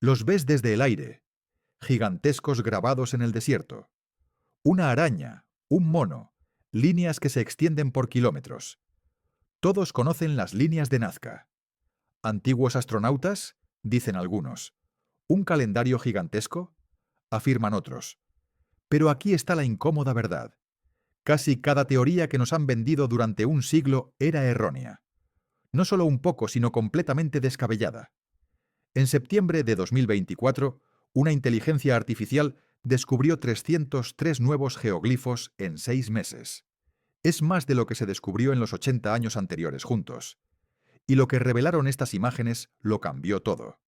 Los ves desde el aire, gigantescos grabados en el desierto. Una araña, un mono, líneas que se extienden por kilómetros. Todos conocen las líneas de Nazca. ¿Antiguos astronautas? Dicen algunos. ¿Un calendario gigantesco? Afirman otros. Pero aquí está la incómoda verdad. Casi cada teoría que nos han vendido durante un siglo era errónea. No solo un poco, sino completamente descabellada. En septiembre de 2024, una inteligencia artificial descubrió 303 nuevos geoglifos en 6 meses. Es más de lo que se descubrió en los 80 años anteriores juntos. Y lo que revelaron estas imágenes lo cambió todo.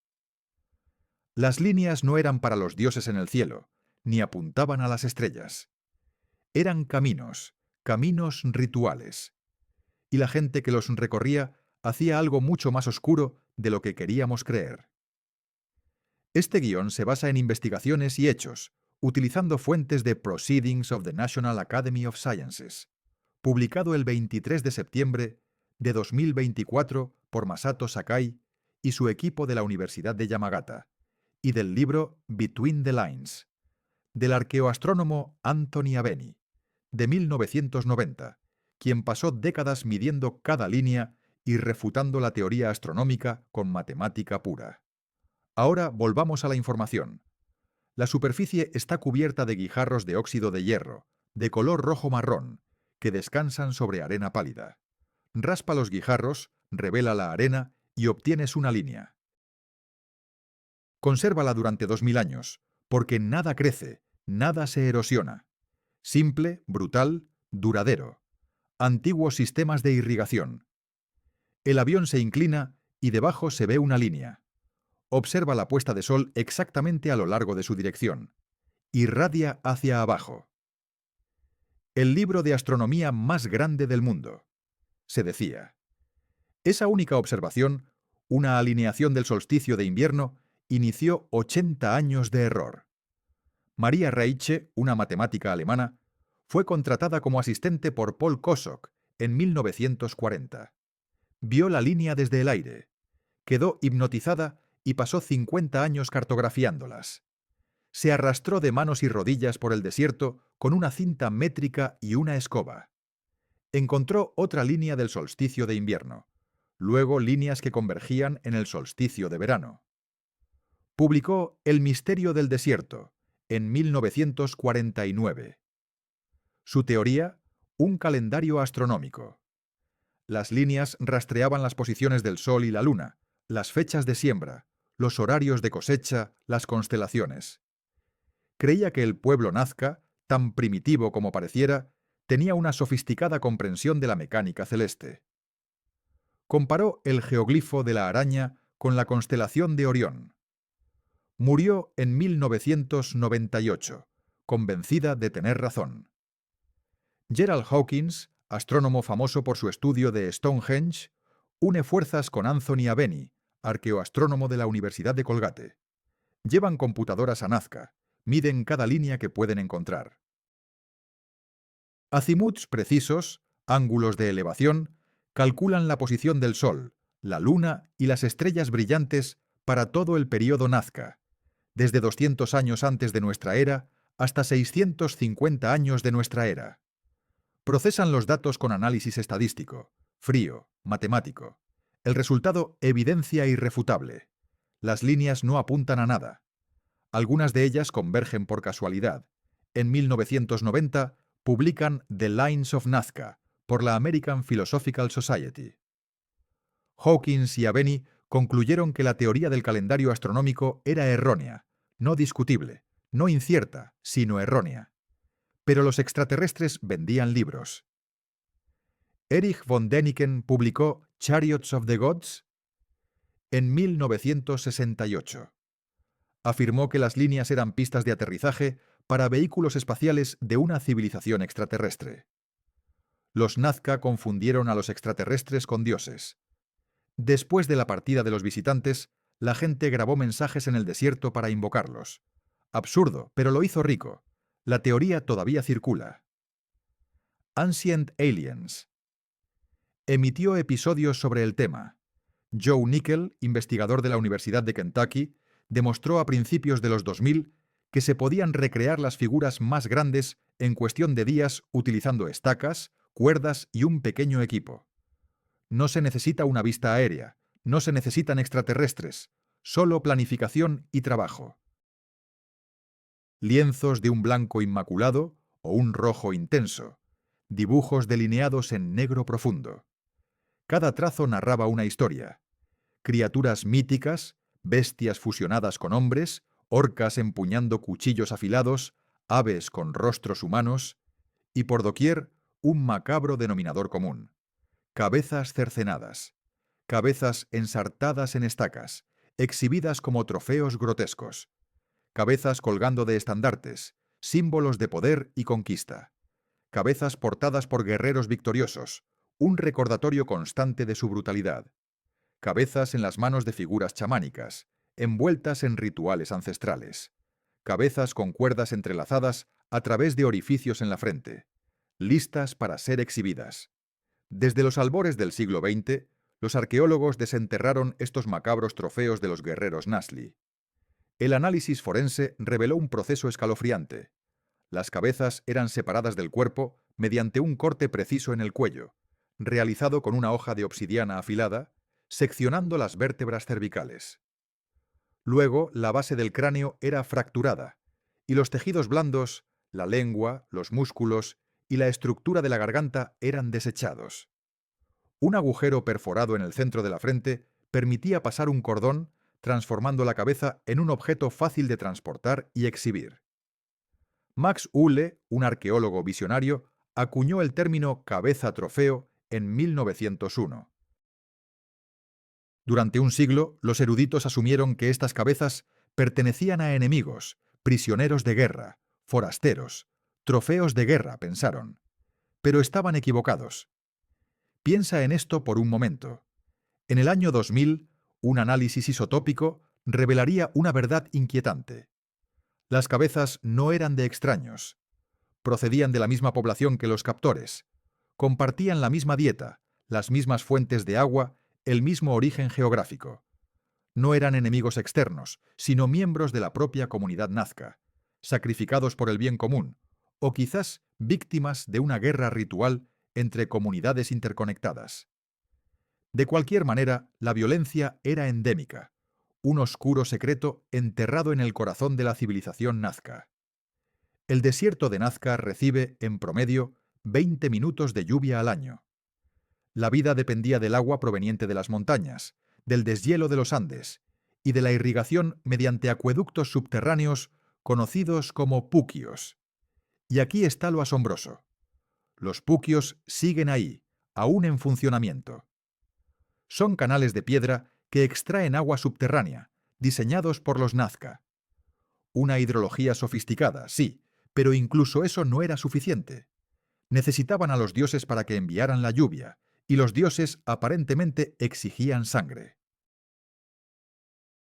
Las líneas no eran para los dioses en el cielo, ni apuntaban a las estrellas. Eran caminos, caminos rituales. Y la gente que los recorría hacía algo mucho más oscuro de lo que queríamos creer. Este guión se basa en investigaciones y hechos, utilizando fuentes de Proceedings of the National Academy of Sciences, publicado el 23 de septiembre de 2024 por Masato Sakai y su equipo de la Universidad de Yamagata, y del libro Between the Lines, del arqueoastrónomo Anthony Aveni, de 1990, quien pasó décadas midiendo cada línea y refutando la teoría astronómica con matemática pura. Ahora volvamos a la información. La superficie está cubierta de guijarros de óxido de hierro, de color rojo-marrón, que descansan sobre arena pálida. Raspa los guijarros, revela la arena y obtienes una línea. Consérvala durante 2000 años, porque nada crece, nada se erosiona. Simple, brutal, duradero. Antiguos sistemas de irrigación. El avión se inclina y debajo se ve una línea. Observa la puesta de sol exactamente a lo largo de su dirección. Irradia hacia abajo. El libro de astronomía más grande del mundo, se decía. Esa única observación, una alineación del solsticio de invierno, inició 80 años de error. Maria Reiche, una matemática alemana, fue contratada como asistente por Paul Kosok en 1940. Vio la línea desde el aire, quedó hipnotizada y pasó 50 años cartografiándolas. Se arrastró de manos y rodillas por el desierto con una cinta métrica y una escoba. Encontró otra línea del solsticio de invierno, luego líneas que convergían en el solsticio de verano. Publicó El misterio del desierto en 1949. Su teoría, un calendario astronómico. Las líneas rastreaban las posiciones del Sol y la Luna, las fechas de siembra, los horarios de cosecha, las constelaciones. Creía que el pueblo nazca, tan primitivo como pareciera, tenía una sofisticada comprensión de la mecánica celeste. Comparó el geoglifo de la araña con la constelación de Orión. Murió en 1998, convencida de tener razón. Gerald Hawkins, astrónomo famoso por su estudio de Stonehenge, une fuerzas con Anthony Aveni, arqueoastrónomo de la Universidad de Colgate. Llevan computadoras a Nazca, miden cada línea que pueden encontrar. Azimuts precisos, ángulos de elevación, calculan la posición del Sol, la Luna y las estrellas brillantes para todo el período Nazca, desde 200 años antes de nuestra era hasta 650 años de nuestra era. Procesan los datos con análisis estadístico, frío, matemático. El resultado, evidencia irrefutable. Las líneas no apuntan a nada. Algunas de ellas convergen por casualidad. En 1990 publican The Lines of Nazca por la American Philosophical Society. Hawkins y Aveni concluyeron que la teoría del calendario astronómico era errónea, no discutible, no incierta, sino errónea. Pero los extraterrestres vendían libros. Erich von Däniken publicó Chariots of the Gods en 1968. Afirmó que las líneas eran pistas de aterrizaje para vehículos espaciales de una civilización extraterrestre. Los Nazca confundieron a los extraterrestres con dioses. Después de la partida de los visitantes, la gente grabó mensajes en el desierto para invocarlos. Absurdo, pero lo hizo rico. La teoría todavía circula. Ancient Aliens. Emitió episodios sobre el tema. Joe Nickel, investigador de la Universidad de Kentucky, demostró a principios de los 2000 que se podían recrear las figuras más grandes en cuestión de días utilizando estacas, cuerdas y un pequeño equipo. No se necesita una vista aérea, no se necesitan extraterrestres, solo planificación y trabajo. Lienzos de un blanco inmaculado o un rojo intenso, dibujos delineados en negro profundo. Cada trazo narraba una historia. Criaturas míticas, bestias fusionadas con hombres, orcas empuñando cuchillos afilados, aves con rostros humanos, y por doquier un macabro denominador común: cabezas cercenadas, cabezas ensartadas en estacas, exhibidas como trofeos grotescos, cabezas colgando de estandartes, símbolos de poder y conquista, cabezas portadas por guerreros victoriosos, un recordatorio constante de su brutalidad, cabezas en las manos de figuras chamánicas, envueltas en rituales ancestrales, cabezas con cuerdas entrelazadas a través de orificios en la frente, listas para ser exhibidas. Desde los albores del siglo XX, los arqueólogos desenterraron estos macabros trofeos de los guerreros Nasli. El análisis forense reveló un proceso escalofriante. Las cabezas eran separadas del cuerpo mediante un corte preciso en el cuello, realizado con una hoja de obsidiana afilada, seccionando las vértebras cervicales. Luego, la base del cráneo era fracturada, y los tejidos blandos, la lengua, los músculos y la estructura de la garganta eran desechados. Un agujero perforado en el centro de la frente permitía pasar un cordón, transformando la cabeza en un objeto fácil de transportar y exhibir. Max Uhle, un arqueólogo visionario, acuñó el término cabeza trofeo en 1901. Durante un siglo, los eruditos asumieron que estas cabezas pertenecían a enemigos, prisioneros de guerra, forasteros, trofeos de guerra, pensaron. Pero estaban equivocados. Piensa en esto por un momento. En el año 2000, un análisis isotópico revelaría una verdad inquietante. Las cabezas no eran de extraños. Procedían de la misma población que los captores. Compartían la misma dieta, las mismas fuentes de agua, el mismo origen geográfico. No eran enemigos externos, sino miembros de la propia comunidad nazca, sacrificados por el bien común, o quizás víctimas de una guerra ritual entre comunidades interconectadas. De cualquier manera, la violencia era endémica, un oscuro secreto enterrado en el corazón de la civilización nazca. El desierto de Nazca recibe, en promedio, 20 minutos de lluvia al año. La vida dependía del agua proveniente de las montañas, del deshielo de los Andes y de la irrigación mediante acueductos subterráneos conocidos como puquios. Y aquí está lo asombroso. Los puquios siguen ahí, aún en funcionamiento. Son canales de piedra que extraen agua subterránea, diseñados por los Nazca. Una hidrología sofisticada, sí, pero incluso eso no era suficiente. Necesitaban a los dioses para que enviaran la lluvia, y los dioses aparentemente exigían sangre.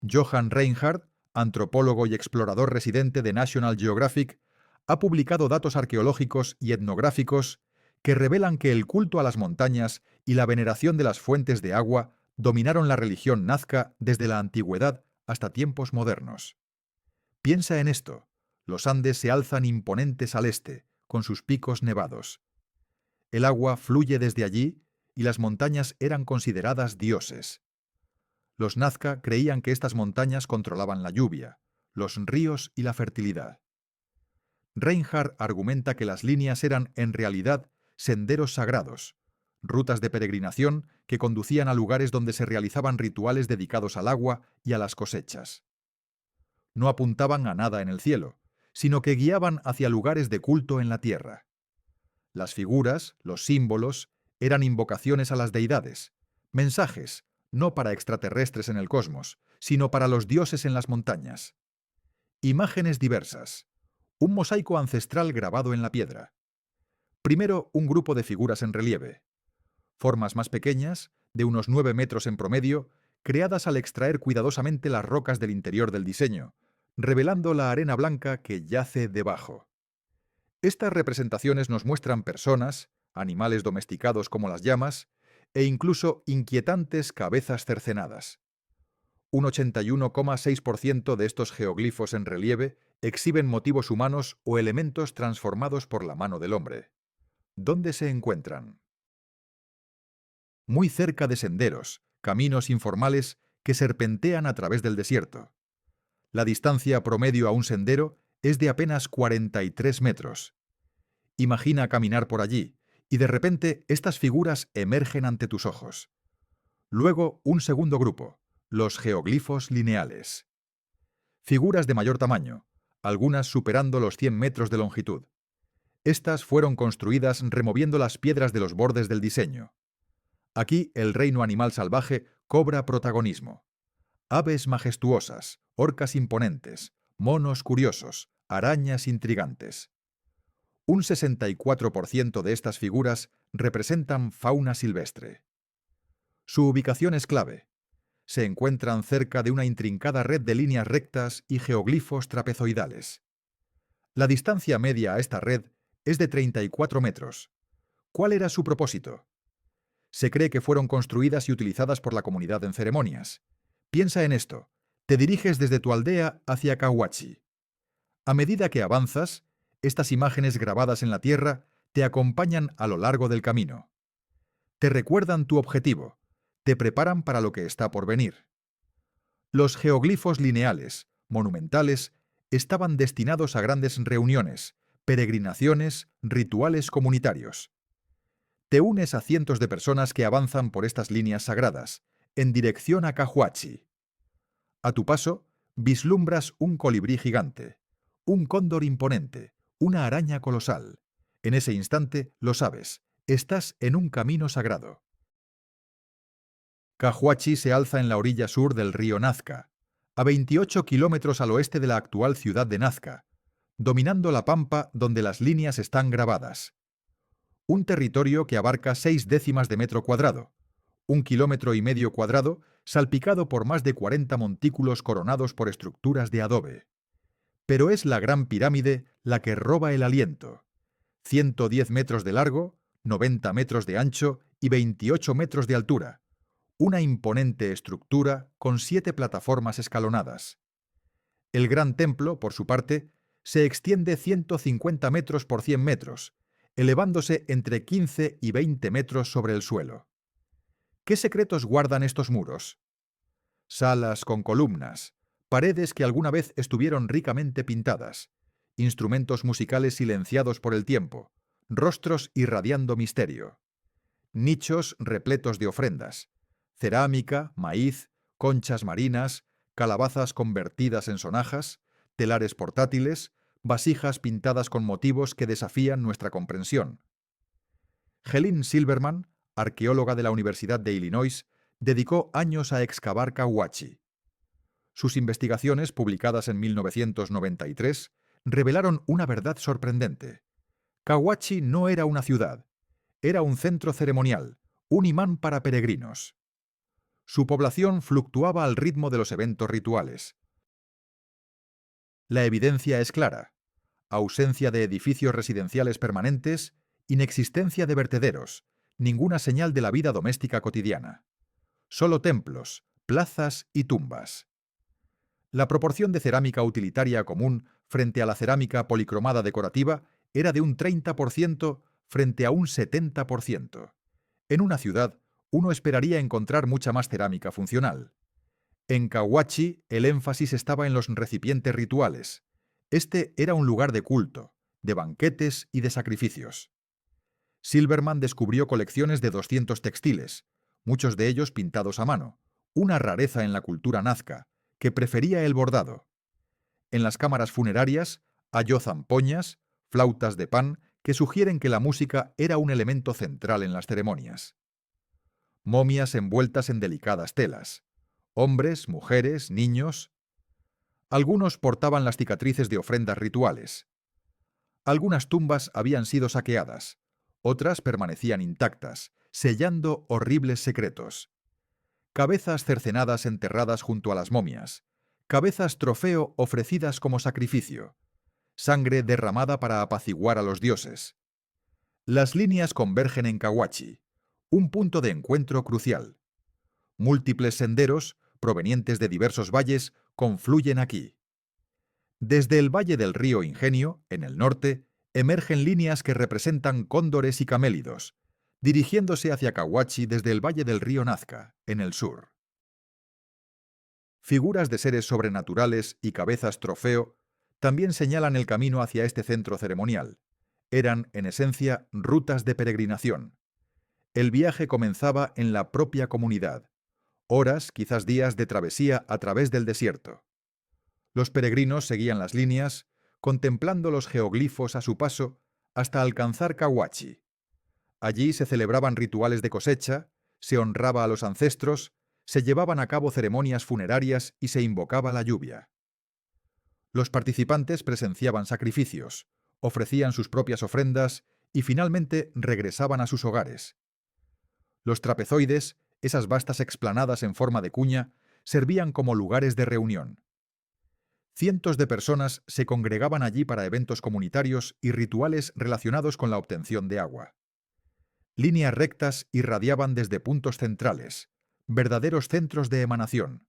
Johann Reinhardt, antropólogo y explorador residente de National Geographic, ha publicado datos arqueológicos y etnográficos que revelan que el culto a las montañas y la veneración de las fuentes de agua dominaron la religión nazca desde la antigüedad hasta tiempos modernos. Piensa en esto: los Andes se alzan imponentes al este, con sus picos nevados. El agua fluye desde allí y las montañas eran consideradas dioses. Los Nazca creían que estas montañas controlaban la lluvia, los ríos y la fertilidad. Reinhardt argumenta que las líneas eran, en realidad, senderos sagrados, rutas de peregrinación que conducían a lugares donde se realizaban rituales dedicados al agua y a las cosechas. No apuntaban a nada en el cielo, sino que guiaban hacia lugares de culto en la tierra. Las figuras, los símbolos, eran invocaciones a las deidades, mensajes, no para extraterrestres en el cosmos, sino para los dioses en las montañas. Imágenes diversas. Un mosaico ancestral grabado en la piedra. Primero, un grupo de figuras en relieve. Formas más pequeñas, de unos 9 metros en promedio, creadas al extraer cuidadosamente las rocas del interior del diseño, revelando la arena blanca que yace debajo. Estas representaciones nos muestran personas, animales domesticados como las llamas, e incluso inquietantes cabezas cercenadas. Un 81,6% de estos geoglifos en relieve exhiben motivos humanos o elementos transformados por la mano del hombre. ¿Dónde se encuentran? Muy cerca de senderos, caminos informales que serpentean a través del desierto. La distancia promedio a un sendero es de apenas 43 metros. Imagina caminar por allí, y de repente estas figuras emergen ante tus ojos. Luego, un segundo grupo, los geoglifos lineales. Figuras de mayor tamaño, algunas superando los 100 metros de longitud. Estas fueron construidas removiendo las piedras de los bordes del diseño. Aquí el reino animal salvaje cobra protagonismo. Aves majestuosas, orcas imponentes, monos curiosos, arañas intrigantes. Un 64% de estas figuras representan fauna silvestre. Su ubicación es clave. Se encuentran cerca de una intrincada red de líneas rectas y geoglifos trapezoidales. La distancia media a esta red es de 34 metros. ¿Cuál era su propósito? Se cree que fueron construidas y utilizadas por la comunidad en ceremonias. Piensa en esto. Te diriges desde tu aldea hacia Cahuachi. A medida que avanzas, estas imágenes grabadas en la tierra te acompañan a lo largo del camino. Te recuerdan tu objetivo, te preparan para lo que está por venir. Los geoglifos lineales, monumentales, estaban destinados a grandes reuniones, peregrinaciones, rituales comunitarios. Te unes a cientos de personas que avanzan por estas líneas sagradas, en dirección a Cahuachi. A tu paso, vislumbras un colibrí gigante, un cóndor imponente, una araña colosal. En ese instante, lo sabes, estás en un camino sagrado. Cahuachi se alza en la orilla sur del río Nazca, a 28 kilómetros al oeste de la actual ciudad de Nazca, dominando la pampa donde las líneas están grabadas. Un territorio que abarca 6/10 de metro cuadrado, 1,5 km² salpicado por más de 40 montículos coronados por estructuras de adobe. Pero es la Gran Pirámide la que roba el aliento. 110 metros de largo, 90 metros de ancho y 28 metros de altura. Una imponente estructura con 7 plataformas escalonadas. El Gran Templo, por su parte, se extiende 150 metros por 100 metros, elevándose entre 15 y 20 metros sobre el suelo. ¿Qué secretos guardan estos muros? Salas con columnas, paredes que alguna vez estuvieron ricamente pintadas, instrumentos musicales silenciados por el tiempo, rostros irradiando misterio, nichos repletos de ofrendas, cerámica, maíz, conchas marinas, calabazas convertidas en sonajas, telares portátiles, vasijas pintadas con motivos que desafían nuestra comprensión. Helene Silverman, arqueóloga de la Universidad de Illinois, dedicó años a excavar Cahuachi. Sus investigaciones, publicadas en 1993, revelaron una verdad sorprendente. Cahuachi no era una ciudad, era un centro ceremonial, un imán para peregrinos. Su población fluctuaba al ritmo de los eventos rituales. La evidencia es clara: ausencia de edificios residenciales permanentes, inexistencia de vertederos, ninguna señal de la vida doméstica cotidiana. Solo templos, plazas y tumbas. La proporción de cerámica utilitaria común frente a la cerámica policromada decorativa era de un 30% frente a un 70%. En una ciudad, uno esperaría encontrar mucha más cerámica funcional. En Cahuachi, el énfasis estaba en los recipientes rituales. Este era un lugar de culto, de banquetes y de sacrificios. Silverman descubrió colecciones de 200 textiles, muchos de ellos pintados a mano, una rareza en la cultura nazca, que prefería el bordado. En las cámaras funerarias halló zampoñas, flautas de pan que sugieren que la música era un elemento central en las ceremonias. Momias envueltas en delicadas telas. Hombres, mujeres, niños. Algunos portaban las cicatrices de ofrendas rituales. Algunas tumbas habían sido saqueadas, otras permanecían intactas, sellando horribles secretos. Cabezas cercenadas enterradas junto a las momias, cabezas trofeo ofrecidas como sacrificio, sangre derramada para apaciguar a los dioses. Las líneas convergen en Cahuachi, un punto de encuentro crucial. Múltiples senderos, provenientes de diversos valles, confluyen aquí. Desde el valle del río Ingenio, en el norte, emergen líneas que representan cóndores y camélidos, dirigiéndose hacia Cahuachi desde el valle del río Nazca, en el sur. Figuras de seres sobrenaturales y cabezas trofeo también señalan el camino hacia este centro ceremonial. Eran, en esencia, rutas de peregrinación. El viaje comenzaba en la propia comunidad. Horas, quizás días de travesía a través del desierto. Los peregrinos seguían las líneas, contemplando los geoglifos a su paso, hasta alcanzar Cahuachi. Allí se celebraban rituales de cosecha, se honraba a los ancestros, se llevaban a cabo ceremonias funerarias y se invocaba la lluvia. Los participantes presenciaban sacrificios, ofrecían sus propias ofrendas y finalmente regresaban a sus hogares. Los trapezoides, esas vastas explanadas en forma de cuña, servían como lugares de reunión. Cientos de personas se congregaban allí para eventos comunitarios y rituales relacionados con la obtención de agua. Líneas rectas irradiaban desde puntos centrales, verdaderos centros de emanación.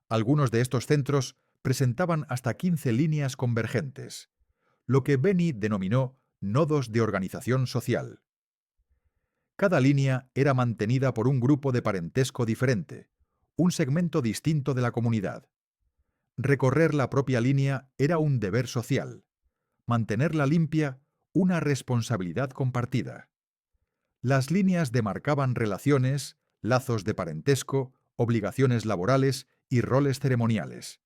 Algunos de estos centros presentaban hasta 15 líneas convergentes, lo que Beni denominó nodos de organización social. Cada línea era mantenida por un grupo de parentesco diferente, un segmento distinto de la comunidad. Recorrer la propia línea era un deber social, mantenerla limpia, una responsabilidad compartida. Las líneas demarcaban relaciones, lazos de parentesco, obligaciones laborales y roles ceremoniales.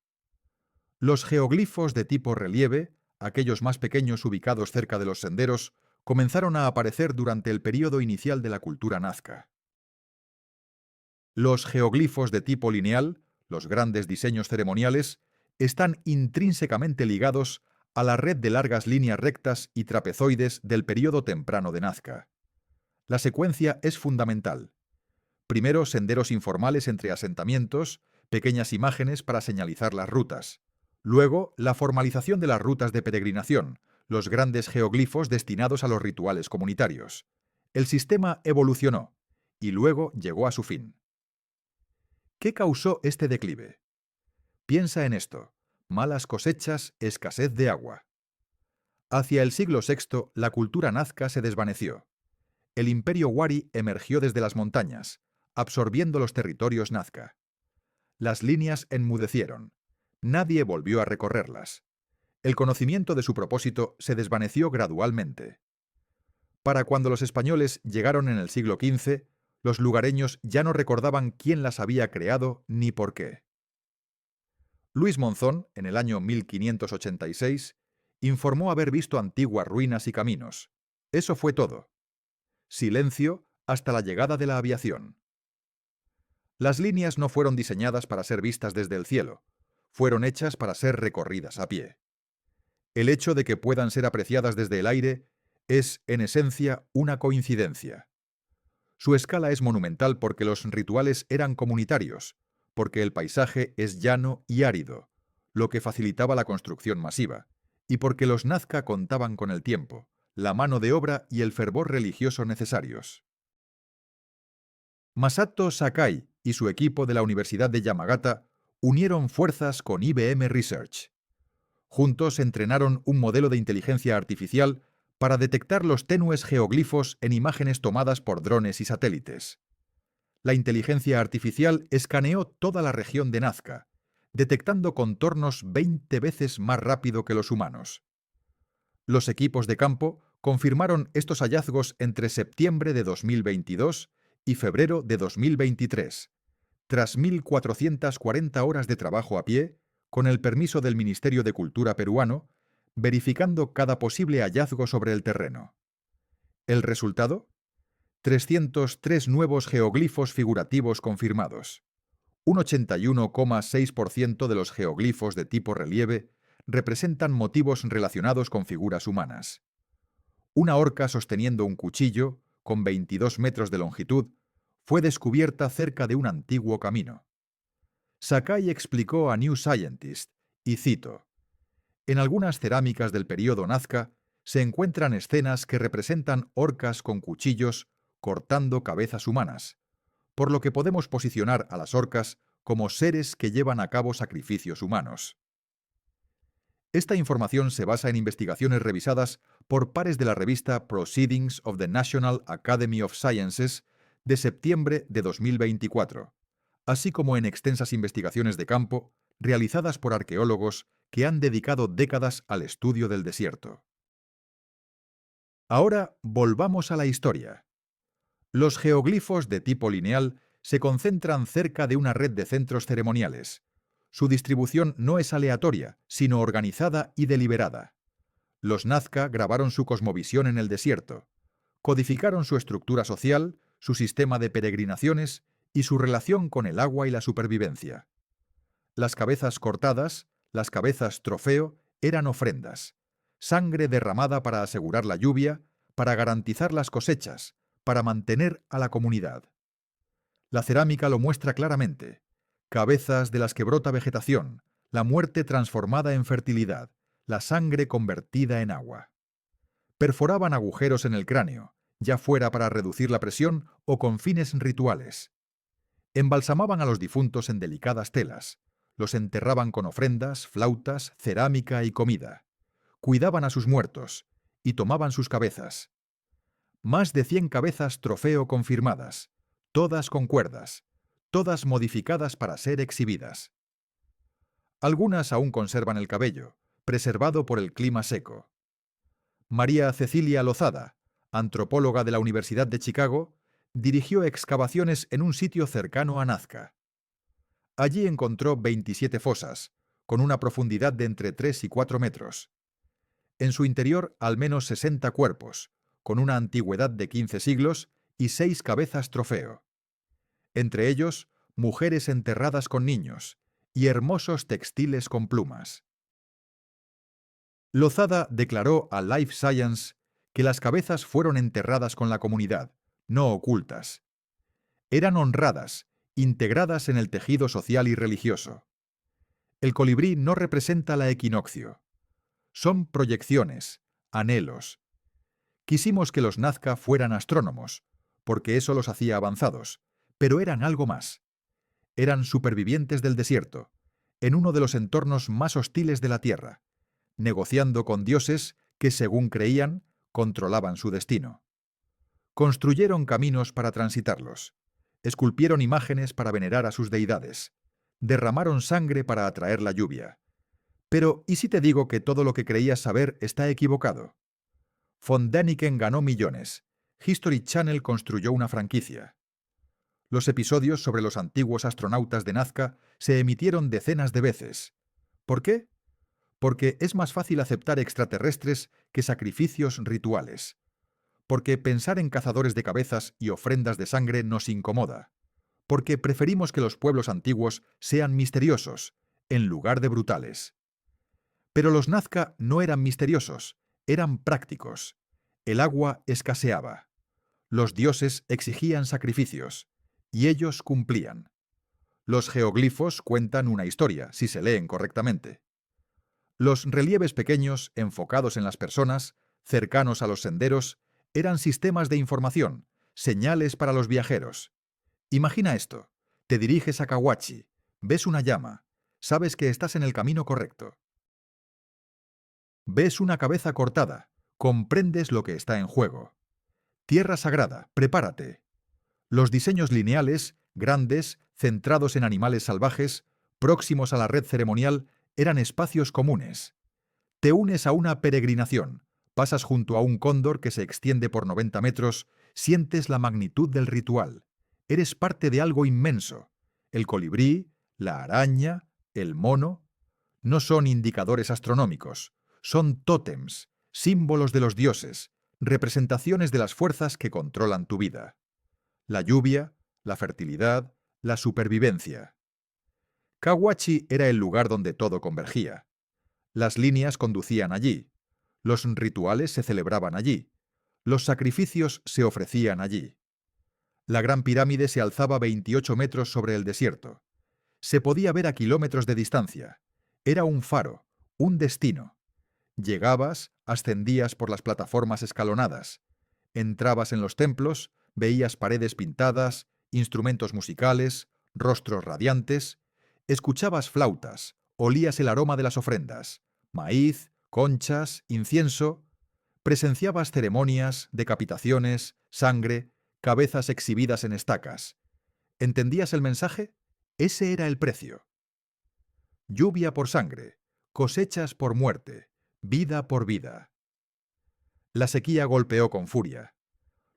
Los geoglifos de tipo relieve, aquellos más pequeños ubicados cerca de los senderos, comenzaron a aparecer durante el período inicial de la cultura nazca. Los geoglifos de tipo lineal, los grandes diseños ceremoniales, están intrínsecamente ligados a la red de largas líneas rectas y trapezoides del período temprano de Nazca. La secuencia es fundamental. Primero, senderos informales entre asentamientos, pequeñas imágenes para señalizar las rutas. Luego, la formalización de las rutas de peregrinación, los grandes geoglifos destinados a los rituales comunitarios. El sistema evolucionó y luego llegó a su fin. ¿Qué causó este declive? Piensa en esto: malas cosechas, escasez de agua. Hacia el siglo VI, la cultura nazca se desvaneció. El imperio Wari emergió desde las montañas, absorbiendo los territorios nazca. Las líneas enmudecieron. Nadie volvió a recorrerlas. El conocimiento de su propósito se desvaneció gradualmente. Para cuando los españoles llegaron en el siglo XV, los lugareños ya no recordaban quién las había creado ni por qué. Luis Monzón, en el año 1586, informó haber visto antiguas ruinas y caminos. Eso fue todo. Silencio hasta la llegada de la aviación. Las líneas no fueron diseñadas para ser vistas desde el cielo, fueron hechas para ser recorridas a pie. El hecho de que puedan ser apreciadas desde el aire es, en esencia, una coincidencia. Su escala es monumental porque los rituales eran comunitarios, porque el paisaje es llano y árido, lo que facilitaba la construcción masiva, y porque los nazca contaban con el tiempo, la mano de obra y el fervor religioso necesarios. Masato Sakai y su equipo de la Universidad de Yamagata unieron fuerzas con IBM Research. Juntos entrenaron un modelo de inteligencia artificial para detectar los tenues geoglifos en imágenes tomadas por drones y satélites. La inteligencia artificial escaneó toda la región de Nazca, detectando contornos 20 veces más rápido que los humanos. Los equipos de campo confirmaron estos hallazgos entre septiembre de 2022 y febrero de 2023, tras 1.440 horas de trabajo a pie, con el permiso del Ministerio de Cultura peruano, verificando cada posible hallazgo sobre el terreno. ¿El resultado? 303 nuevos geoglifos figurativos confirmados. Un 81,6% de los geoglifos de tipo relieve representan motivos relacionados con figuras humanas. Una horca sosteniendo un cuchillo, con 22 metros de longitud, fue descubierta cerca de un antiguo camino. Sakai explicó a New Scientist, y cito: «En algunas cerámicas del período Nazca se encuentran escenas que representan orcas con cuchillos cortando cabezas humanas, por lo que podemos posicionar a las orcas como seres que llevan a cabo sacrificios humanos. Esta información se basa en investigaciones revisadas por pares de la revista Proceedings of the National Academy of Sciences de septiembre de 2024, así como en extensas investigaciones de campo realizadas por arqueólogos que han dedicado décadas al estudio del desierto. Ahora volvamos a la historia. Los geoglifos de tipo lineal se concentran cerca de una red de centros ceremoniales. Su distribución no es aleatoria, sino organizada y deliberada. Los Nazca grabaron su cosmovisión en el desierto, codificaron su estructura social, su sistema de peregrinaciones y su relación con el agua y la supervivencia. Las cabezas cortadas, las cabezas trofeo, eran ofrendas, sangre derramada para asegurar la lluvia, para garantizar las cosechas, para mantener a la comunidad. La cerámica lo muestra claramente. Cabezas de las que brota vegetación, la muerte transformada en fertilidad, la sangre convertida en agua. Perforaban agujeros en el cráneo, ya fuera para reducir la presión o con fines rituales. Embalsamaban a los difuntos en delicadas telas, los enterraban con ofrendas, flautas, cerámica y comida. Cuidaban a sus muertos y tomaban sus cabezas. Más de 100 cabezas trofeo confirmadas, todas con cuerdas, todas modificadas para ser exhibidas. Algunas aún conservan el cabello, preservado por el clima seco. María Cecilia Lozada, antropóloga de la Universidad de Chicago, dirigió excavaciones en un sitio cercano a Nazca. Allí encontró 27 fosas, con una profundidad de entre 3 y 4 metros. En su interior, al menos 60 cuerpos, con una antigüedad de 15 siglos y 6 cabezas trofeo. Entre ellos, mujeres enterradas con niños y hermosos textiles con plumas. Lozada declaró a Life Science que las cabezas fueron enterradas con la comunidad, no ocultas. Eran honradas, integradas en el tejido social y religioso. El colibrí no representa la equinoccio. Son proyecciones, anhelos. Quisimos que los Nazca fueran astrónomos, porque eso los hacía avanzados, pero eran algo más. Eran supervivientes del desierto, en uno de los entornos más hostiles de la Tierra, negociando con dioses que, según creían, controlaban su destino. Construyeron caminos para transitarlos, esculpieron imágenes para venerar a sus deidades, derramaron sangre para atraer la lluvia. Pero, ¿y si te digo que todo lo que creías saber está equivocado? Von Däniken ganó millones. History Channel construyó una franquicia. Los episodios sobre los antiguos astronautas de Nazca se emitieron decenas de veces. ¿Por qué? Porque es más fácil aceptar extraterrestres que sacrificios rituales. Porque pensar en cazadores de cabezas y ofrendas de sangre nos incomoda. Porque preferimos que los pueblos antiguos sean misteriosos, en lugar de brutales. Pero los Nazca no eran misteriosos, eran prácticos. El agua escaseaba. Los dioses exigían sacrificios, y ellos cumplían. Los geoglifos cuentan una historia, si se leen correctamente. Los relieves pequeños, enfocados en las personas, cercanos a los senderos, eran sistemas de información, señales para los viajeros. Imagina esto. Te diriges a Cahuachi, ves una llama, sabes que estás en el camino correcto. Ves una cabeza cortada, comprendes lo que está en juego. Tierra sagrada, prepárate. Los diseños lineales, grandes, centrados en animales salvajes, próximos a la red ceremonial, eran espacios comunes. Te unes a una peregrinación, pasas junto a un cóndor que se extiende por 90 metros, sientes la magnitud del ritual. Eres parte de algo inmenso. El colibrí, la araña, el mono, no son indicadores astronómicos, son tótems, símbolos de los dioses, representaciones de las fuerzas que controlan tu vida. La lluvia, la fertilidad, la supervivencia. Cahuachi era el lugar donde todo convergía. Las líneas conducían allí. Los rituales se celebraban allí. Los sacrificios se ofrecían allí. La Gran Pirámide se alzaba 28 metros sobre el desierto. Se podía ver a kilómetros de distancia. Era un faro, un destino. Llegabas, ascendías por las plataformas escalonadas. Entrabas en los templos, veías paredes pintadas, instrumentos musicales, rostros radiantes, escuchabas flautas, olías el aroma de las ofrendas, maíz, conchas, incienso, presenciabas ceremonias, decapitaciones, sangre, cabezas exhibidas en estacas. ¿Entendías el mensaje? Ese era el precio. Lluvia por sangre, cosechas por muerte, vida por vida. La sequía golpeó con furia.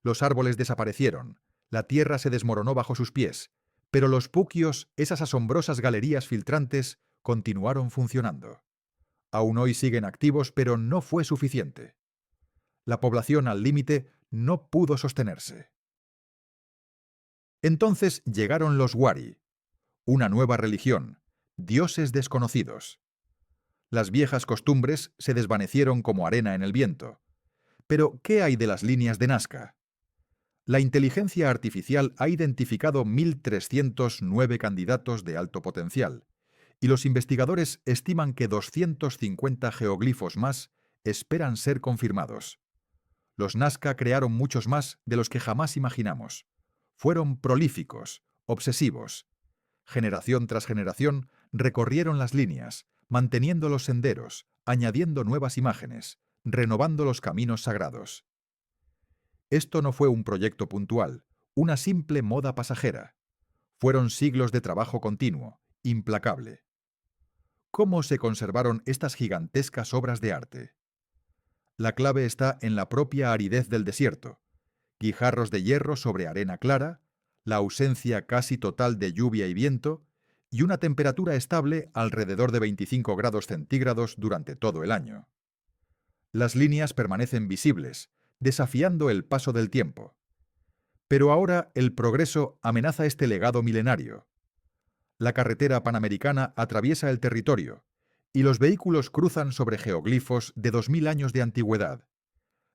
Los árboles desaparecieron, la tierra se desmoronó bajo sus pies, pero los puquios, esas asombrosas galerías filtrantes, continuaron funcionando. Aún hoy siguen activos, pero no fue suficiente. La población al límite no pudo sostenerse. Entonces llegaron los Wari, una nueva religión, dioses desconocidos. Las viejas costumbres se desvanecieron como arena en el viento. Pero, ¿qué hay de las líneas de Nazca? La inteligencia artificial ha identificado 1.309 candidatos de alto potencial, y los investigadores estiman que 250 geoglifos más esperan ser confirmados. Los Nazca crearon muchos más de los que jamás imaginamos. Fueron prolíficos, obsesivos. Generación tras generación recorrieron las líneas, manteniendo los senderos, añadiendo nuevas imágenes, renovando los caminos sagrados. Esto no fue un proyecto puntual, una simple moda pasajera. Fueron siglos de trabajo continuo, implacable. ¿Cómo se conservaron estas gigantescas obras de arte? La clave está en la propia aridez del desierto, guijarros de hierro sobre arena clara, la ausencia casi total de lluvia y viento, y una temperatura estable alrededor de 25 grados centígrados durante todo el año. Las líneas permanecen visibles, desafiando el paso del tiempo. Pero ahora el progreso amenaza este legado milenario. La carretera panamericana atraviesa el territorio, y los vehículos cruzan sobre geoglifos de 2000 años de antigüedad.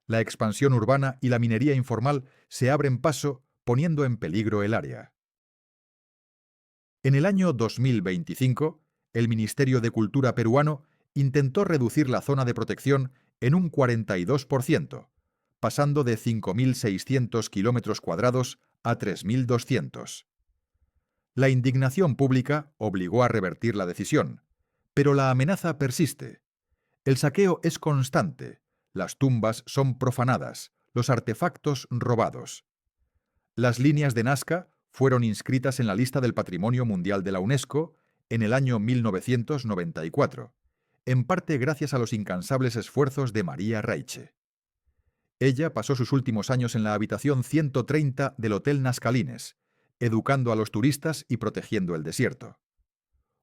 La expansión urbana y la minería informal se abren paso, poniendo en peligro el área. En el año 2025, el Ministerio de Cultura peruano intentó reducir la zona de protección en un 42%, pasando de 5.600 kilómetros cuadrados a 3.200. La indignación pública obligó a revertir la decisión, pero la amenaza persiste. El saqueo es constante, las tumbas son profanadas, los artefactos robados. Las líneas de Nazca fueron inscritas en la lista del Patrimonio Mundial de la UNESCO en el año 1994, en parte gracias a los incansables esfuerzos de María Raiche. Ella pasó sus últimos años en la habitación 130 del Hotel Nazcalines, educando a los turistas y protegiendo el desierto.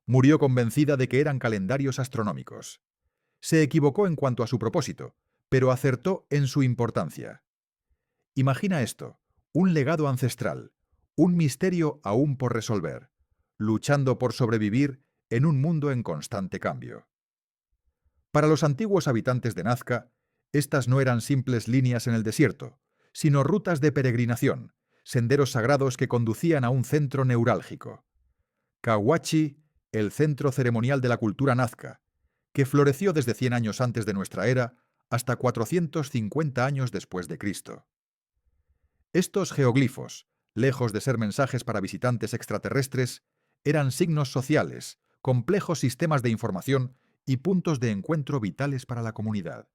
Murió convencida de que eran calendarios astronómicos. Se equivocó en cuanto a su propósito, pero acertó en su importancia. Imagina esto, un legado ancestral, un misterio aún por resolver, luchando por sobrevivir en un mundo en constante cambio. Para los antiguos habitantes de Nazca, estas no eran simples líneas en el desierto, sino rutas de peregrinación, senderos sagrados que conducían a un centro neurálgico. Cahuachi, el centro ceremonial de la cultura nazca, que floreció desde 100 años antes de nuestra era hasta 450 años después de Cristo. Estos geoglifos, lejos de ser mensajes para visitantes extraterrestres, eran signos sociales, complejos sistemas de información y puntos de encuentro vitales para la comunidad.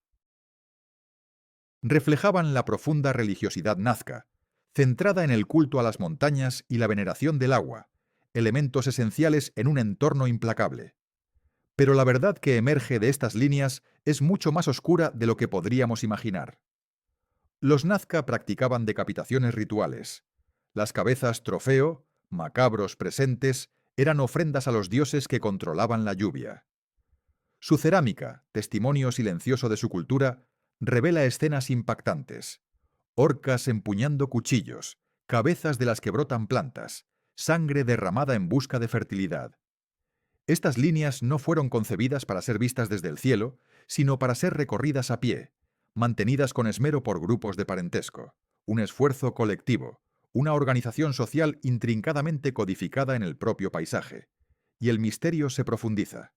Reflejaban la profunda religiosidad nazca, centrada en el culto a las montañas y la veneración del agua, elementos esenciales en un entorno implacable. Pero la verdad que emerge de estas líneas es mucho más oscura de lo que podríamos imaginar. Los Nazca practicaban decapitaciones rituales. Las cabezas trofeo, macabros presentes, eran ofrendas a los dioses que controlaban la lluvia. Su cerámica, testimonio silencioso de su cultura, revela escenas impactantes. Orcas empuñando cuchillos, cabezas de las que brotan plantas, sangre derramada en busca de fertilidad. Estas líneas no fueron concebidas para ser vistas desde el cielo, sino para ser recorridas a pie, mantenidas con esmero por grupos de parentesco, un esfuerzo colectivo, una organización social intrincadamente codificada en el propio paisaje. Y el misterio se profundiza.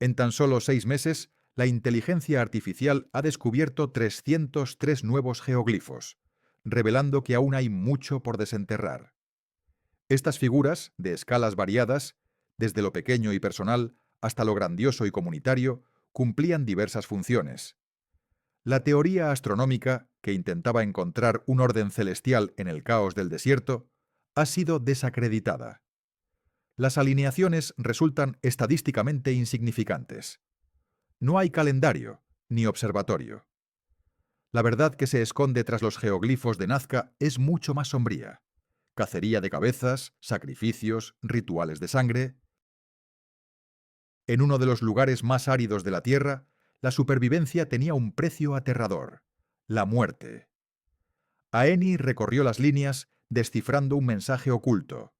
En tan solo 6 meses, la inteligencia artificial ha descubierto 303 nuevos geoglifos, revelando que aún hay mucho por desenterrar. Estas figuras, de escalas variadas, desde lo pequeño y personal hasta lo grandioso y comunitario, cumplían diversas funciones. La teoría astronómica, que intentaba encontrar un orden celestial en el caos del desierto, ha sido desacreditada. Las alineaciones resultan estadísticamente insignificantes. No hay calendario ni observatorio. La verdad que se esconde tras los geoglifos de Nazca es mucho más sombría. Cacería de cabezas, sacrificios, rituales de sangre. En uno de los lugares más áridos de la Tierra, la supervivencia tenía un precio aterrador: la muerte. Aeni recorrió las líneas descifrando un mensaje oculto: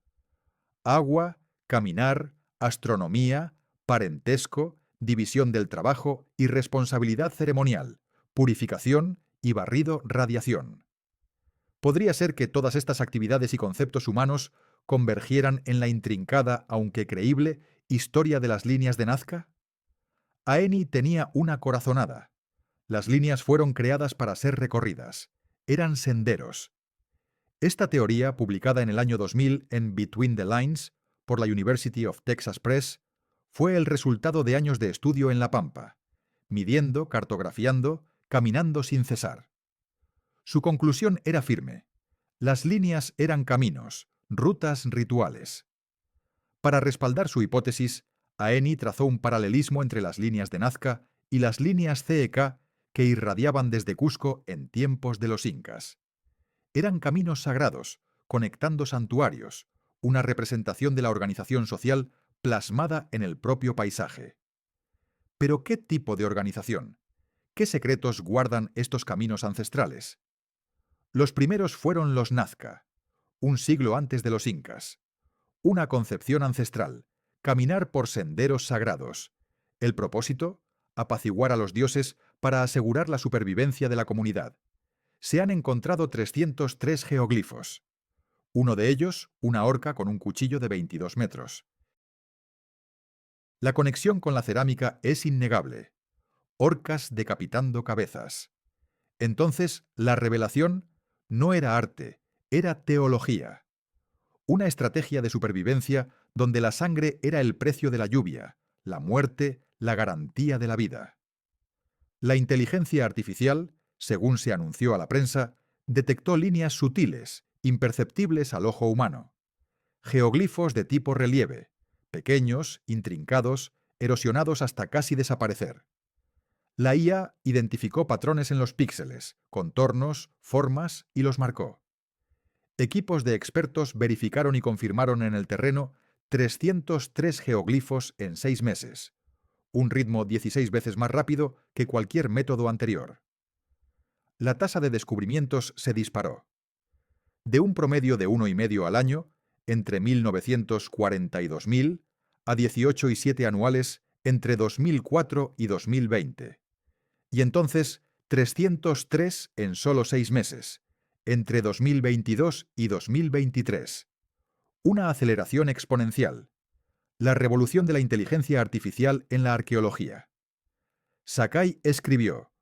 agua, caminar, astronomía, parentesco, división del trabajo y responsabilidad ceremonial, purificación y barrido radiación. ¿Podría ser que todas estas actividades y conceptos humanos convergieran en la intrincada, aunque creíble, historia de las líneas de Nazca? Aeni tenía una corazonada. Las líneas fueron creadas para ser recorridas. Eran senderos. Esta teoría, publicada en el año 2000 en Between the Lines por la University of Texas Press, fue el resultado de años de estudio en la Pampa, midiendo, cartografiando, caminando sin cesar. Su conclusión era firme: las líneas eran caminos, rutas rituales. Para respaldar su hipótesis, Aeni trazó un paralelismo entre las líneas de Nazca y las líneas CEK que irradiaban desde Cusco en tiempos de los incas. Eran caminos sagrados, conectando santuarios, una representación de la organización social plasmada en el propio paisaje. Pero ¿qué tipo de organización? ¿Qué secretos guardan estos caminos ancestrales? Los primeros fueron los Nazca, un siglo antes de los incas. Una concepción ancestral: caminar por senderos sagrados. El propósito: apaciguar a los dioses para asegurar la supervivencia de la comunidad. Se han encontrado 303 geoglifos. Uno de ellos, una horca con un cuchillo de 22 metros. La conexión con la cerámica es innegable. Orcas decapitando cabezas. Entonces, la revelación no era arte, era teología. Una estrategia de supervivencia donde la sangre era el precio de la lluvia, la muerte, la garantía de la vida. La inteligencia artificial, según se anunció a la prensa, detectó líneas sutiles, imperceptibles al ojo humano. Geoglifos de tipo relieve, pequeños, intrincados, erosionados hasta casi desaparecer. La IA identificó patrones en los píxeles, contornos, formas y los marcó. Equipos de expertos verificaron y confirmaron en el terreno 303 geoglifos en 6 meses, un ritmo 16 veces más rápido que cualquier método anterior. La tasa de descubrimientos se disparó. De un promedio de 1,5 al año, entre 1940 y 2000, a 18,7 anuales entre 2004 y 2020. Y entonces, 303 en solo 6 meses, entre 2022 y 2023. Una aceleración exponencial. La revolución de la inteligencia artificial en la arqueología. Sakai escribió: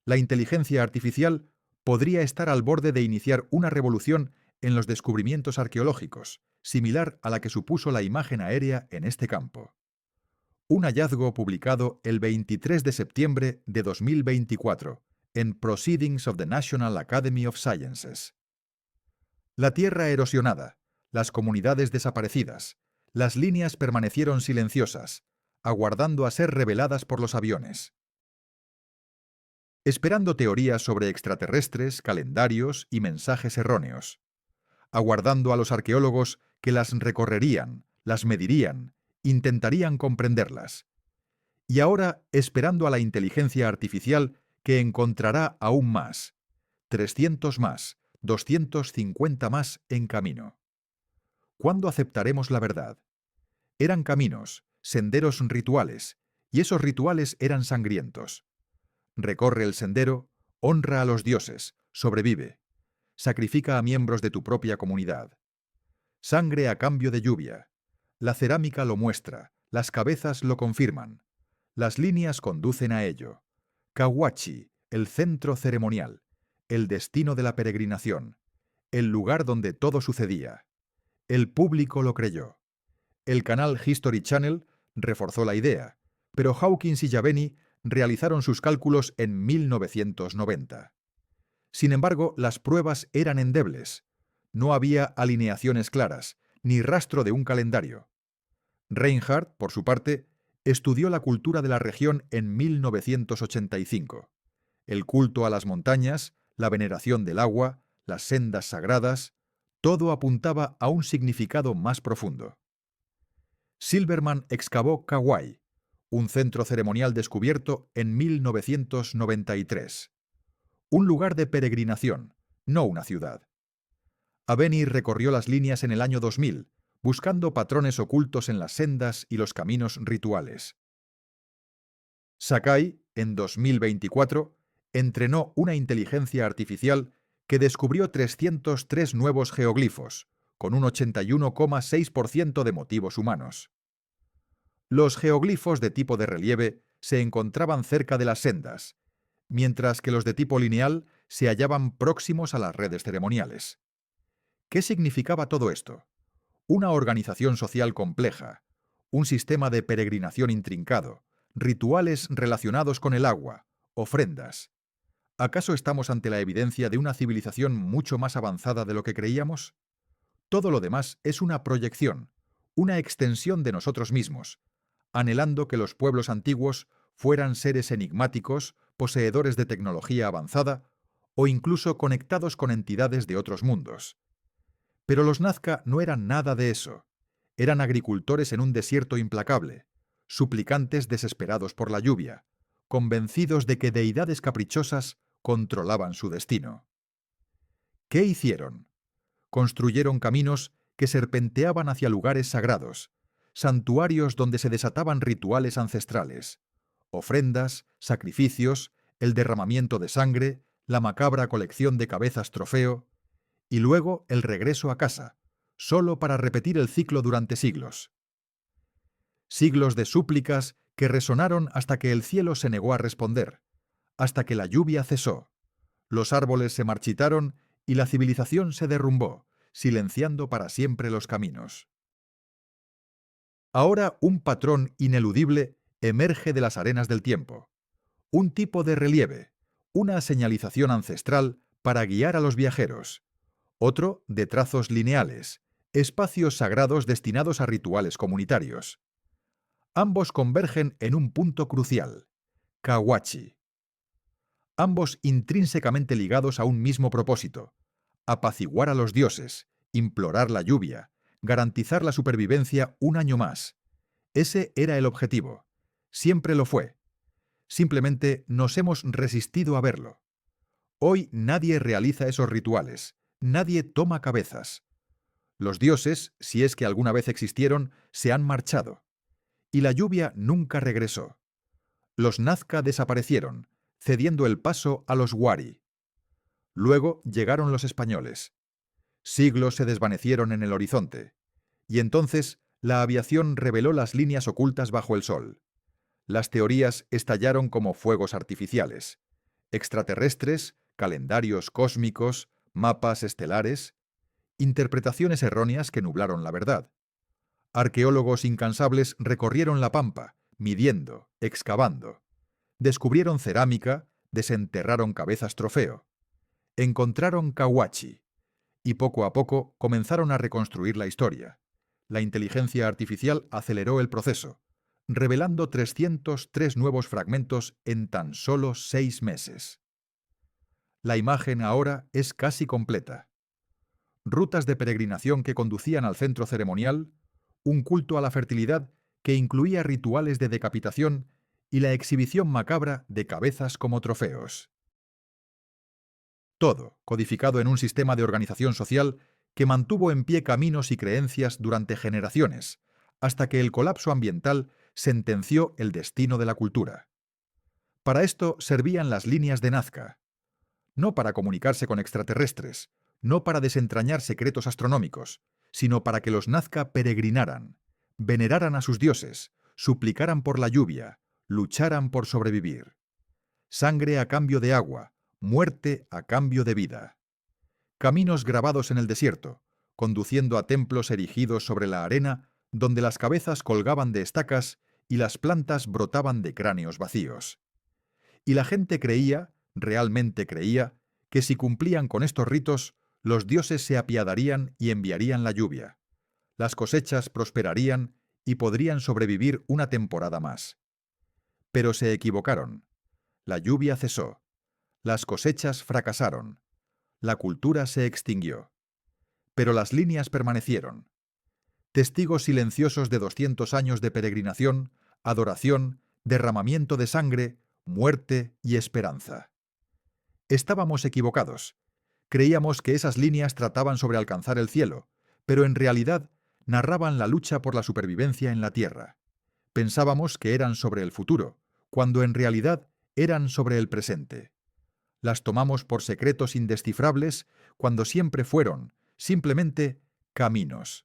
la inteligencia artificial podría estar al borde de iniciar una revolución en los descubrimientos arqueológicos, similar a la que supuso la imagen aérea en este campo. Un hallazgo publicado el 23 de septiembre de 2024 en Proceedings of the National Academy of Sciences. La tierra erosionada, las comunidades desaparecidas, las líneas permanecieron silenciosas, aguardando a ser reveladas por los aviones. Esperando teorías sobre extraterrestres, calendarios y mensajes erróneos. Aguardando a los arqueólogos que las recorrerían, las medirían, intentarían comprenderlas. Y ahora esperando a la inteligencia artificial que encontrará aún más. 300 más, 250 más en camino. ¿Cuándo aceptaremos la verdad? Eran caminos, senderos rituales, y esos rituales eran sangrientos. Recorre el sendero, honra a los dioses, sobrevive. Sacrifica a miembros de tu propia comunidad. Sangre a cambio de lluvia. La cerámica lo muestra, las cabezas lo confirman. Las líneas conducen a ello. Cahuachi, el centro ceremonial, el destino de la peregrinación, el lugar donde todo sucedía. El público lo creyó. El canal History Channel reforzó la idea, pero Hawkins y Jabeni realizaron sus cálculos en 1990. Sin embargo, las pruebas eran endebles. No había alineaciones claras, ni rastro de un calendario. Reinhardt, por su parte, estudió la cultura de la región en 1985. El culto a las montañas, la veneración del agua, las sendas sagradas, todo apuntaba a un significado más profundo. Silverman excavó Kauai, un centro ceremonial descubierto en 1993. Un lugar de peregrinación, no una ciudad. Aveni recorrió las líneas en el año 2000, buscando patrones ocultos en las sendas y los caminos rituales. Sakai, en 2024, entrenó una inteligencia artificial que descubrió 303 nuevos geoglifos, con un 81,6% de motivos humanos. Los geoglifos de tipo de relieve se encontraban cerca de las sendas, mientras que los de tipo lineal se hallaban próximos a las redes ceremoniales. ¿Qué significaba todo esto? Una organización social compleja, un sistema de peregrinación intrincado, rituales relacionados con el agua, ofrendas. ¿Acaso estamos ante la evidencia de una civilización mucho más avanzada de lo que creíamos? Todo lo demás es una proyección, una extensión de nosotros mismos, anhelando que los pueblos antiguos fueran seres enigmáticos, poseedores de tecnología avanzada o incluso conectados con entidades de otros mundos. Pero los Nazca no eran nada de eso. Eran agricultores en un desierto implacable, suplicantes desesperados por la lluvia, convencidos de que deidades caprichosas controlaban su destino. ¿Qué hicieron? Construyeron caminos que serpenteaban hacia lugares sagrados, santuarios donde se desataban rituales ancestrales, ofrendas, sacrificios, el derramamiento de sangre, la macabra colección de cabezas trofeo, y luego el regreso a casa, solo para repetir el ciclo durante siglos. Siglos de súplicas que resonaron hasta que el cielo se negó a responder, hasta que la lluvia cesó, los árboles se marchitaron y la civilización se derrumbó, silenciando para siempre los caminos. Ahora un patrón ineludible emerge de las arenas del tiempo. Un tipo de relieve, una señalización ancestral para guiar a los viajeros. Otro de trazos lineales, espacios sagrados destinados a rituales comunitarios. Ambos convergen en un punto crucial, Cahuachi. Ambos intrínsecamente ligados a un mismo propósito: apaciguar a los dioses, implorar la lluvia, garantizar la supervivencia un año más. Ese era el objetivo. Siempre lo fue. Simplemente nos hemos resistido a verlo. Hoy nadie realiza esos rituales, nadie toma cabezas. Los dioses, si es que alguna vez existieron, se han marchado. Y la lluvia nunca regresó. Los Nazca desaparecieron, cediendo el paso a los Wari. Luego llegaron los españoles. Siglos se desvanecieron en el horizonte. Y entonces la aviación reveló las líneas ocultas bajo el sol. Las teorías estallaron como fuegos artificiales. Extraterrestres, calendarios cósmicos, mapas estelares, interpretaciones erróneas que nublaron la verdad. Arqueólogos incansables recorrieron la pampa, midiendo, excavando. Descubrieron cerámica, desenterraron cabezas trofeo. Encontraron Cahuachi. Y poco a poco comenzaron a reconstruir la historia. La inteligencia artificial aceleró el proceso, revelando 303 nuevos fragmentos en tan solo 6 meses. La imagen ahora es casi completa. Rutas de peregrinación que conducían al centro ceremonial, un culto a la fertilidad que incluía rituales de decapitación y la exhibición macabra de cabezas como trofeos. Todo codificado en un sistema de organización social que mantuvo en pie caminos y creencias durante generaciones, hasta que el colapso ambiental sentenció el destino de la cultura. Para esto servían las líneas de Nazca, no para comunicarse con extraterrestres, no para desentrañar secretos astronómicos, sino para que los Nazca peregrinaran, veneraran a sus dioses, suplicaran por la lluvia, lucharan por sobrevivir. Sangre a cambio de agua, muerte a cambio de vida. Caminos grabados en el desierto, conduciendo a templos erigidos sobre la arena, donde las cabezas colgaban de estacas y las plantas brotaban de cráneos vacíos. Y la gente creía, realmente creía, que si cumplían con estos ritos, los dioses se apiadarían y enviarían la lluvia. Las cosechas prosperarían y podrían sobrevivir una temporada más. Pero se equivocaron. La lluvia cesó. Las cosechas fracasaron. La cultura se extinguió. Pero las líneas permanecieron. Testigos silenciosos de 200 años de peregrinación, adoración, derramamiento de sangre, muerte y esperanza. Estábamos equivocados. Creíamos que esas líneas trataban sobre alcanzar el cielo, pero en realidad narraban la lucha por la supervivencia en la tierra. Pensábamos que eran sobre el futuro, cuando en realidad eran sobre el presente. Las tomamos por secretos indescifrables cuando siempre fueron, simplemente, caminos.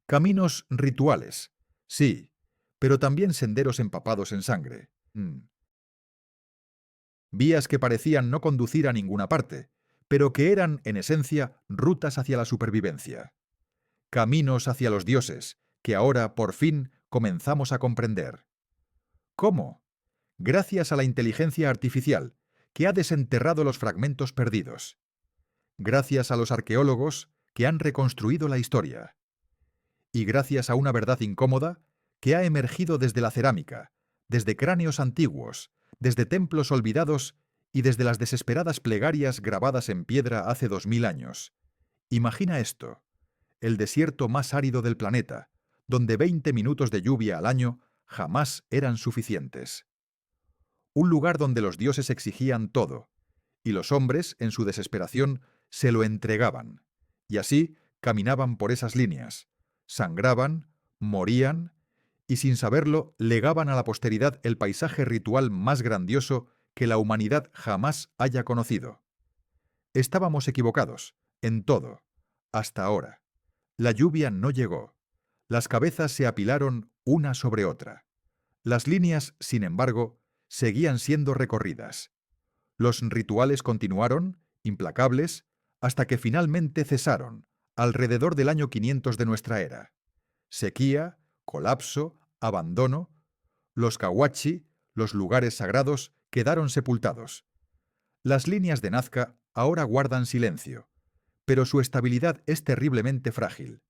Caminos rituales, sí, pero también senderos empapados en sangre. Vías que parecían no conducir a ninguna parte, pero que eran, en esencia, rutas hacia la supervivencia. Caminos hacia los dioses, que ahora, por fin, comenzamos a comprender. ¿Cómo? Gracias a la inteligencia artificial, que ha desenterrado los fragmentos perdidos. Gracias a los arqueólogos, que han reconstruido la historia. Y gracias a una verdad incómoda, que ha emergido desde la cerámica, desde cráneos antiguos, desde templos olvidados y desde las desesperadas plegarias grabadas en piedra hace 2000 años. Imagina esto: el desierto más árido del planeta, donde 20 minutos de lluvia al año jamás eran suficientes. Un lugar donde los dioses exigían todo, y los hombres, en su desesperación, se lo entregaban, y así caminaban por esas líneas, sangraban, morían, y sin saberlo legaban a la posteridad el paisaje ritual más grandioso que la humanidad jamás haya conocido. Estábamos equivocados, en todo, hasta ahora. La lluvia no llegó. Las cabezas se apilaron una sobre otra. Las líneas, sin embargo, seguían siendo recorridas. Los rituales continuaron, implacables, hasta que finalmente cesaron, alrededor del año 500 de nuestra era. Sequía, colapso, abandono. Los Cahuachi, los lugares sagrados, quedaron sepultados. Las líneas de Nazca ahora guardan silencio, pero su estabilidad es terriblemente frágil.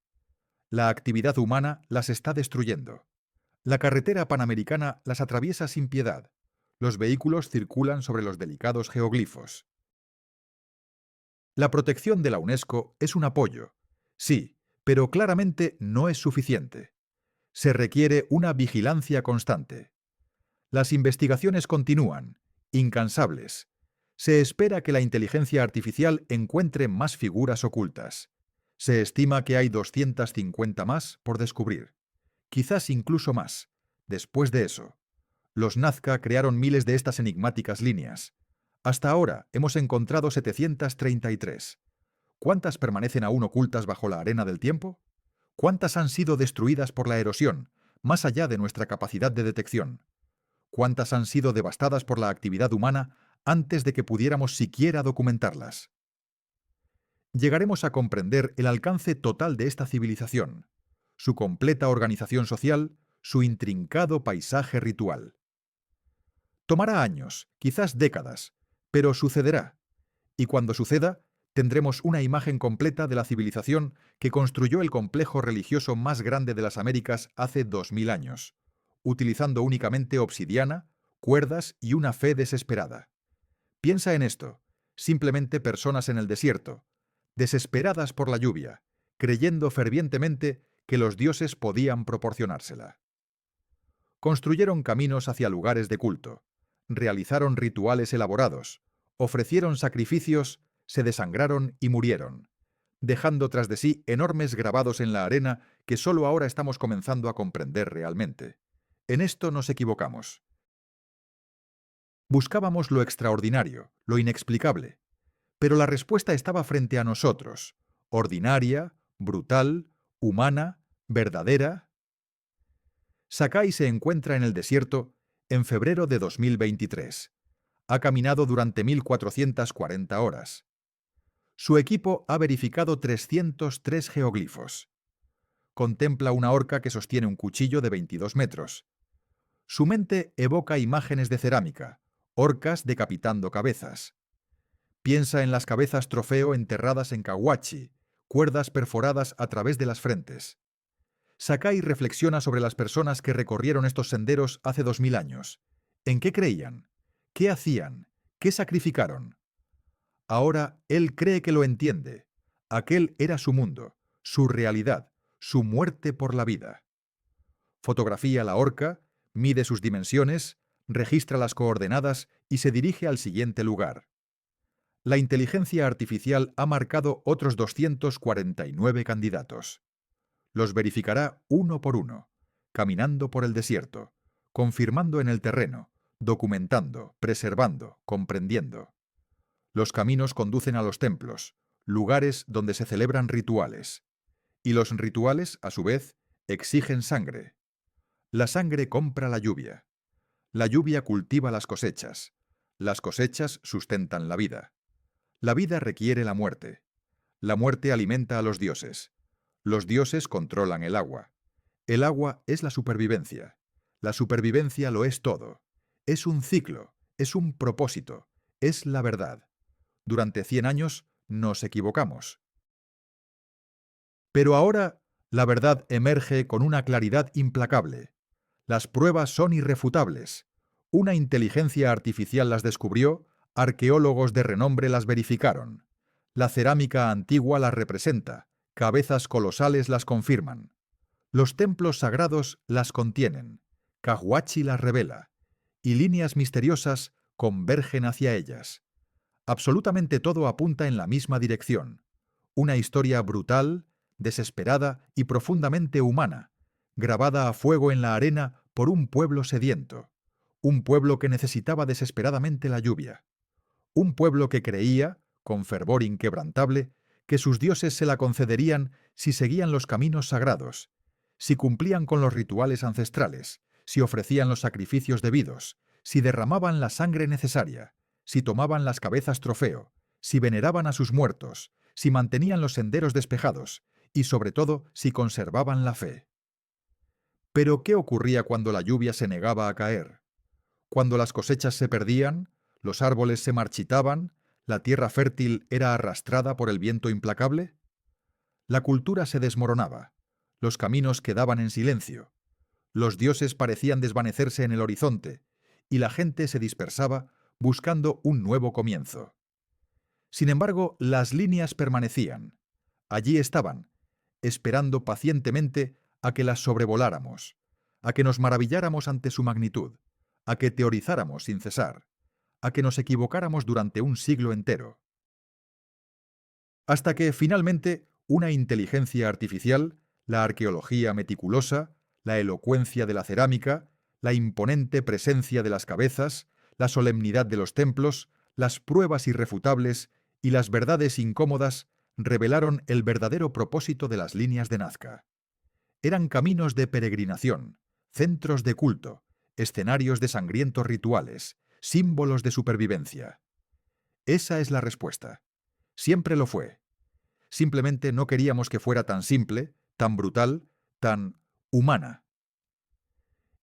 La actividad humana las está destruyendo. La carretera panamericana las atraviesa sin piedad. Los vehículos circulan sobre los delicados geoglifos. La protección de la UNESCO es un apoyo, sí, pero claramente no es suficiente. Se requiere una vigilancia constante. Las investigaciones continúan, incansables. Se espera que la inteligencia artificial encuentre más figuras ocultas. Se estima que hay 250 más por descubrir. Quizás incluso más. Después de eso, los Nazca crearon miles de estas enigmáticas líneas. Hasta ahora hemos encontrado 733. ¿Cuántas permanecen aún ocultas bajo la arena del tiempo? ¿Cuántas han sido destruidas por la erosión, más allá de nuestra capacidad de detección? ¿Cuántas han sido devastadas por la actividad humana antes de que pudiéramos siquiera documentarlas? Llegaremos a comprender el alcance total de esta civilización, su completa organización social, su intrincado paisaje ritual. Tomará años, quizás décadas, pero sucederá. Y cuando suceda, tendremos una imagen completa de la civilización que construyó el complejo religioso más grande de las Américas hace 2000 años, utilizando únicamente obsidiana, cuerdas y una fe desesperada. Piensa en esto: simplemente personas en el desierto, desesperadas por la lluvia, creyendo fervientemente que los dioses podían proporcionársela. Construyeron caminos hacia lugares de culto, realizaron rituales elaborados, ofrecieron sacrificios, se desangraron y murieron, dejando tras de sí enormes grabados en la arena que solo ahora estamos comenzando a comprender realmente. En esto nos equivocamos. Buscábamos lo extraordinario, lo inexplicable, pero la respuesta estaba frente a nosotros, ordinaria, brutal, humana, verdadera. Sakai se encuentra en el desierto en febrero de 2023. Ha caminado durante 1440 horas. Su equipo ha verificado 303 geoglifos. Contempla una horca que sostiene un cuchillo de 22 metros. Su mente evoca imágenes de cerámica, orcas decapitando cabezas. Piensa en las cabezas trofeo enterradas en Cahuachi, cuerdas perforadas a través de las frentes. Sakai reflexiona sobre las personas que recorrieron estos senderos hace 2000 años. ¿En qué creían? ¿Qué hacían? ¿Qué sacrificaron? Ahora él cree que lo entiende. Aquel era su mundo, su realidad, su muerte por la vida. Fotografía la horca, mide sus dimensiones, registra las coordenadas y se dirige al siguiente lugar. La inteligencia artificial ha marcado otros 249 candidatos. Los verificará uno por uno, caminando por el desierto, confirmando en el terreno, documentando, preservando, comprendiendo. Los caminos conducen a los templos, lugares donde se celebran rituales. Y los rituales, a su vez, exigen sangre. La sangre compra la lluvia. La lluvia cultiva las cosechas. Las cosechas sustentan la vida. La vida requiere la muerte. La muerte alimenta a los dioses. Los dioses controlan el agua. El agua es la supervivencia. La supervivencia lo es todo. Es un ciclo, es un propósito, es la verdad. Durante 100 años nos equivocamos. Pero ahora la verdad emerge con una claridad implacable. Las pruebas son irrefutables. Una inteligencia artificial las descubrió, arqueólogos de renombre las verificaron. La cerámica antigua las representa, cabezas colosales las confirman. Los templos sagrados las contienen, Cahuachi las revela, y líneas misteriosas convergen hacia ellas. Absolutamente todo apunta en la misma dirección. Una historia brutal, desesperada y profundamente humana, grabada a fuego en la arena por un pueblo sediento, un pueblo que necesitaba desesperadamente la lluvia, un pueblo que creía, con fervor inquebrantable, que sus dioses se la concederían si seguían los caminos sagrados, si cumplían con los rituales ancestrales, si ofrecían los sacrificios debidos, si derramaban la sangre necesaria, si tomaban las cabezas trofeo, si veneraban a sus muertos, si mantenían los senderos despejados y, sobre todo, si conservaban la fe. Pero, ¿qué ocurría cuando la lluvia se negaba a caer? Cuando las cosechas se perdían, los árboles se marchitaban, la tierra fértil era arrastrada por el viento implacable. La cultura se desmoronaba, los caminos quedaban en silencio, los dioses parecían desvanecerse en el horizonte, y la gente se dispersaba buscando un nuevo comienzo. Sin embargo, las líneas permanecían. Allí estaban, esperando pacientemente a que las sobrevoláramos, a que nos maravilláramos ante su magnitud, a que teorizáramos sin cesar, a que nos equivocáramos durante un siglo entero. Hasta que, finalmente, una inteligencia artificial, la arqueología meticulosa, la elocuencia de la cerámica, la imponente presencia de las cabezas, la solemnidad de los templos, las pruebas irrefutables y las verdades incómodas revelaron el verdadero propósito de las líneas de Nazca. Eran caminos de peregrinación, centros de culto, escenarios de sangrientos rituales, símbolos de supervivencia. Esa es la respuesta. Siempre lo fue. Simplemente no queríamos que fuera tan simple, tan brutal, tan humana.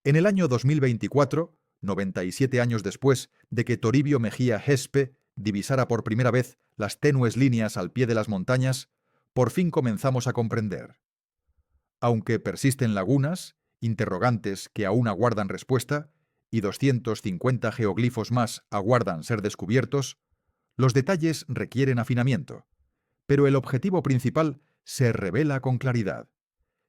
En el año 2024, 97 años después de que Toribio Mejía Gespe divisara por primera vez las tenues líneas al pie de las montañas, por fin comenzamos a comprender. Aunque persisten lagunas, interrogantes que aún aguardan respuesta, y 250 geoglifos más aguardan ser descubiertos, los detalles requieren afinamiento, pero el objetivo principal se revela con claridad.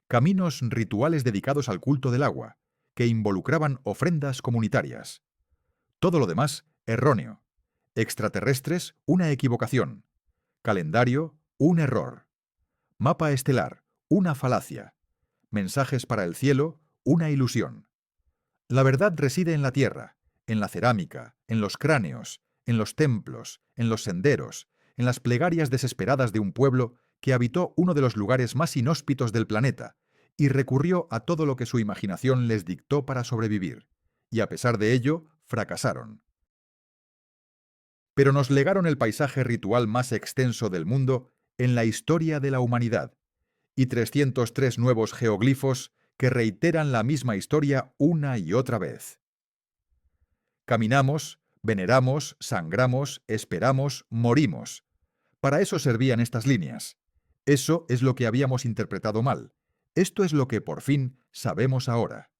Caminos rituales dedicados al culto del agua, que involucraban ofrendas comunitarias. Todo lo demás, erróneo. Extraterrestres, una equivocación. Calendario, un error. Mapa estelar, una falacia. Mensajes para el cielo, una ilusión. La verdad reside en la tierra, en la cerámica, en los cráneos, en los templos, en los senderos, en las plegarias desesperadas de un pueblo que habitó uno de los lugares más inhóspitos del planeta y recurrió a todo lo que su imaginación les dictó para sobrevivir. Y a pesar de ello, fracasaron. pero nos legaron el paisaje ritual más extenso del mundo en la historia de la humanidad, y 303 nuevos geoglifos que reiteran la misma historia una y otra vez. Caminamos, veneramos, sangramos, esperamos, morimos. Para eso servían estas líneas. Eso es lo que habíamos interpretado mal. Esto es lo que por fin sabemos ahora.